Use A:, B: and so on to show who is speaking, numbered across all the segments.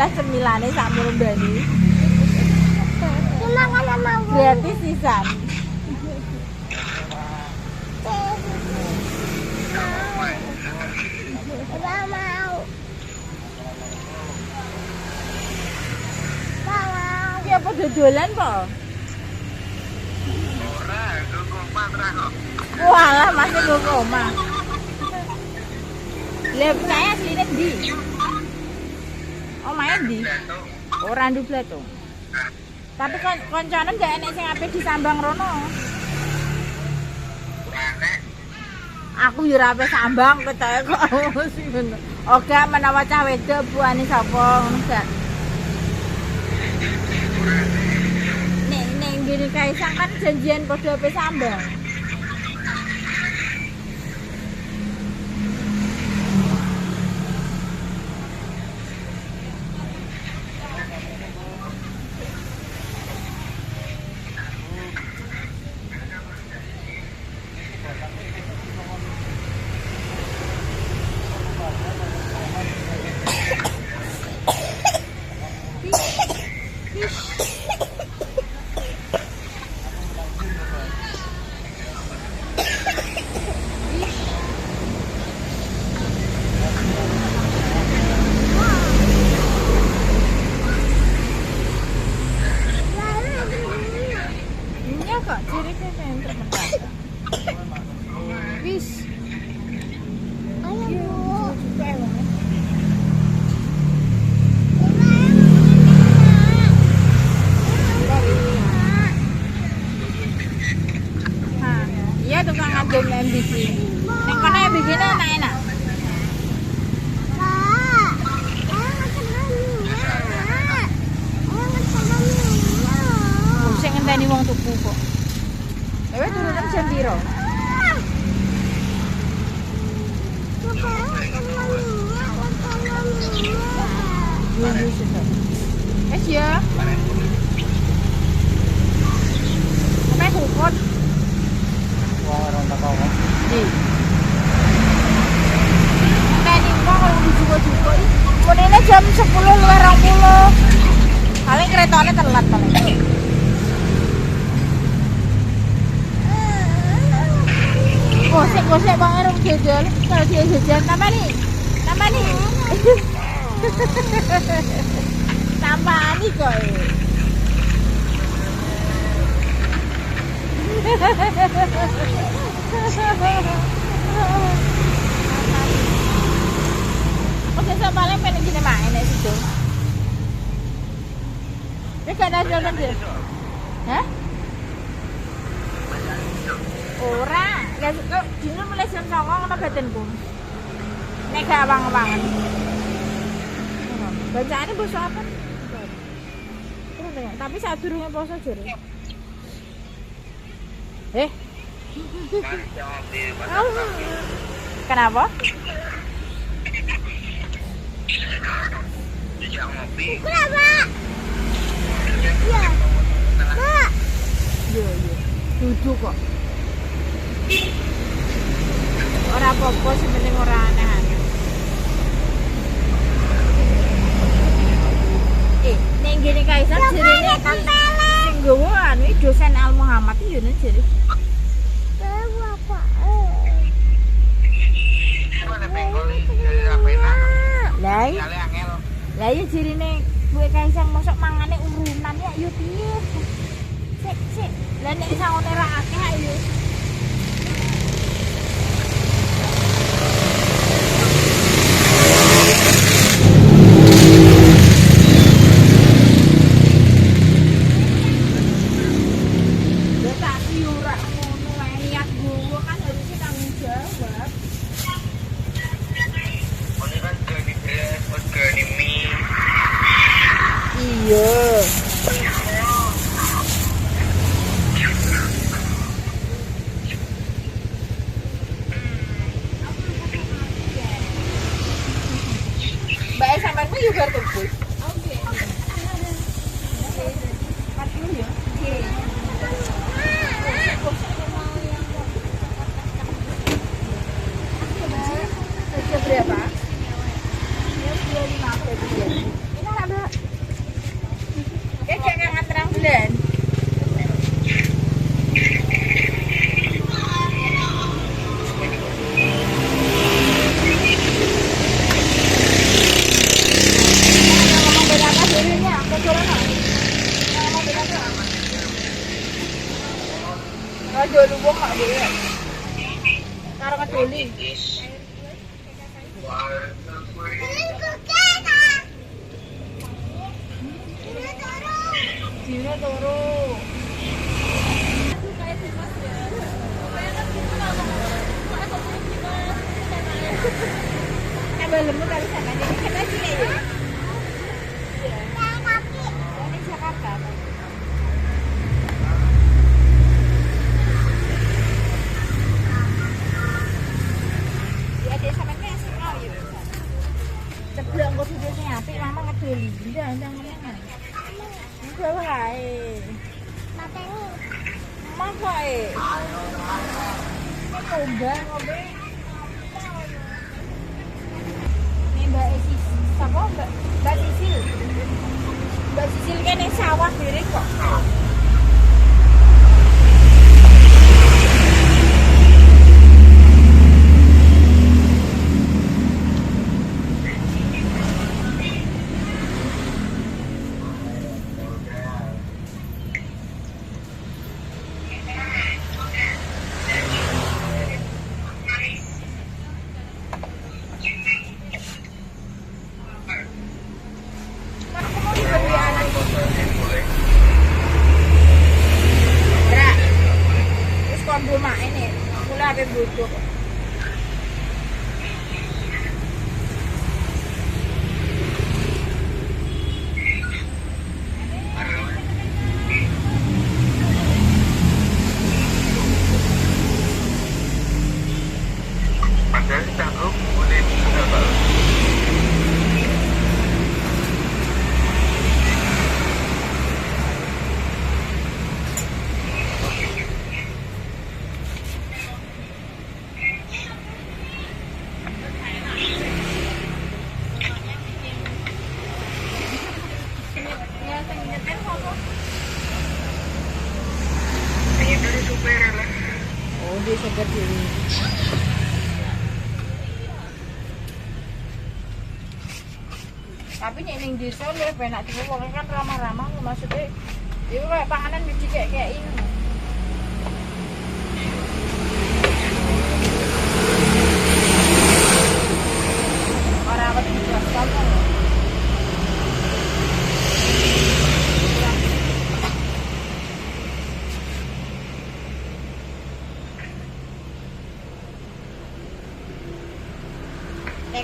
A: Malah cemilane sak murumbani.
B: Cuma kan mau.
A: Gratis sisan.
B: Enggak mau.
A: Ki apa dodolan po?
C: Ora, nggo omah kok.
A: Walah masih nggo ke omah. Lah saya asline ndi? Omahe ndi? Ora ndu Blatung. Tapi koncone gak enek sing ape disambang rono. Aku yo ora ape sambang ketoke kok sing ngono. Oke menawa cah wedok buane sapa ngono gak. Nek ngene Kaisang kan janjian padha ape sambang. Kok ciri ke center mendadak. Wis.
B: Ayo, Bu.
A: Iya tukang ngadum MBC. Nek kono MBC-ne enak-enak. Sing ngenteni wong tuku kok. Dewe turunan jam piro? Wes ya. Sampai kukut.
C: Wong ora tak kok.
A: Di. Ngenteni wong kok dijugo-jugo iki. Menene jam 10 luwih 20. Paling keretane telat paling. Gosek bang Erung jajal, kalau dia jajan tambah nih, tambah nih kok. Oke, saya paling pengen gini main di situ. Ini gak ada jalan dia, hah? Ora, lha kok dino mulai jam 09.00 ngono badanku. Nek gak awang-awangan. Bacaane basa apa? Tapi sadurunge poso jare. Kenapa?
B: Kenapa? Iya. Kak.
A: Iya. Duduk kok. Ora apa-apa sing penting ora aneh-aneh. Ning ngene Kaisar jerene kan sing nggowo anu dosen Al Muhammad iki yo jere. Lah iya jerene kowe Kaisar mosok mangane urunan ya yo piye? Sik. Lah nek saone ra akeh ayo. Iya. Mbak sampeanmu juga tuh. Oke. 40 ya? Oke. Berapa? Ya 25 ini Aja lu wong mak dhewe. Karo ngedoli. Dino turu. Belum kali sana ini kita sini ya. Ini Jakarta. Ya dia sampai mesir mau ya. Ceblok kok videonya apik mama ngedoli. Ndak ngomong. Ini berapa kae?
B: Mateni.
A: Mama kae. Coba ngobe. Mbak Esis, siapa Mbak Sisil? Mbak Sisil kan yang sawah diri kok. Rumah ini, mulai ada butuh.
C: Padahal canggung boleh berapa?
A: Oh, dia seperti ini. Tapi ning desa luwih penak dhewe wong kan ramah-ramah maksudnya itu kayak panganan biji kayak ini. Ora apa dijual kamu.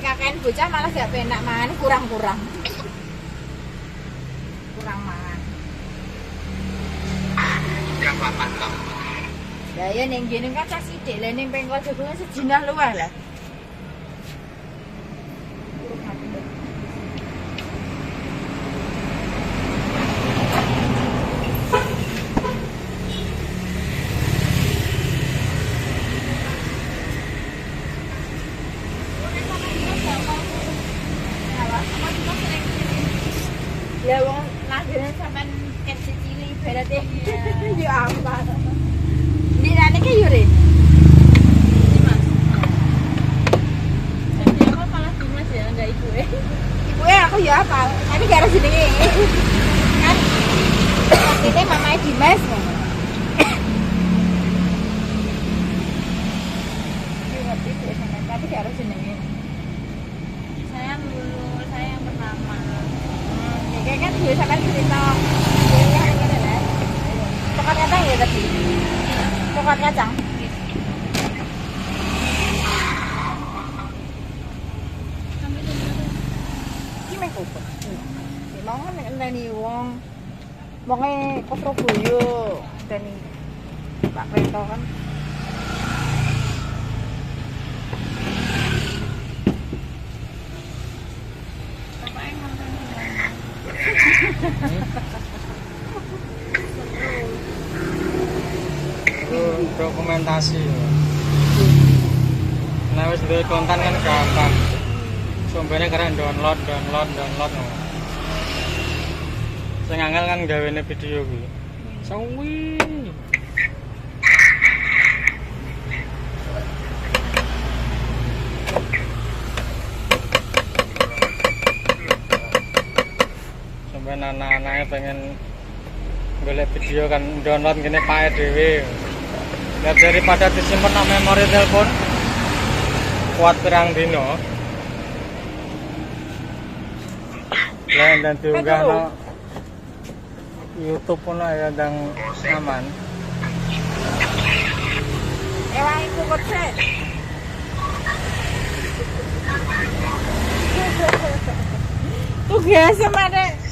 A: Kakek bocah malah gak penak mangan kurang mangan.
C: Yang 8 lah.
A: Lah ya ning kene kan cah sithik, lah ning pengkol jagongan sejinah luwih lah. Ya wong nanggene sampean ket cili berarti ya apa. Dinane ke Yuri. Dimas. Siapa malah Dimas ya enggak ibu aku ya apa? Tapi gak ada jenenge. Kan kita mamanya Dimas. Tapi gak ada jenenge. Saya dulu, saya yang pertama. Kayak kan biasa kan cerita ini ada lah. Coklat kacang ya tadi. Coklat kacang. Gimana kok? Mau kan ngenteni wong. Wonge ke Surabaya ngenteni Pak Rento kan.
D: Dokumentasi. Nah wis duwe konten kan gampang. Sumbernya keren download. Sing angel kan gawene video kuwi. Sawi. Sampai anak-anaknya pengen golek video kan download kene pae dhewe. Ya daripada disimpan nak memori telepon kuat pirang dino. Lain dan diunggah no YouTube pun ya dan aman.
A: Ewa iku kok sih. Tuh biasa mana?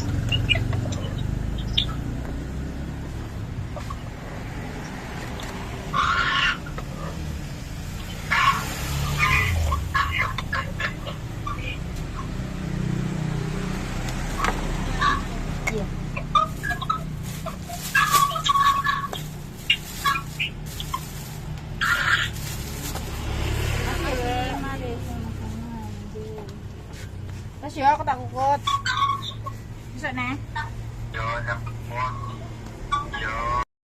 A: Terus ya aku tak kukut. Bisa nih.
C: Yo, yang yo.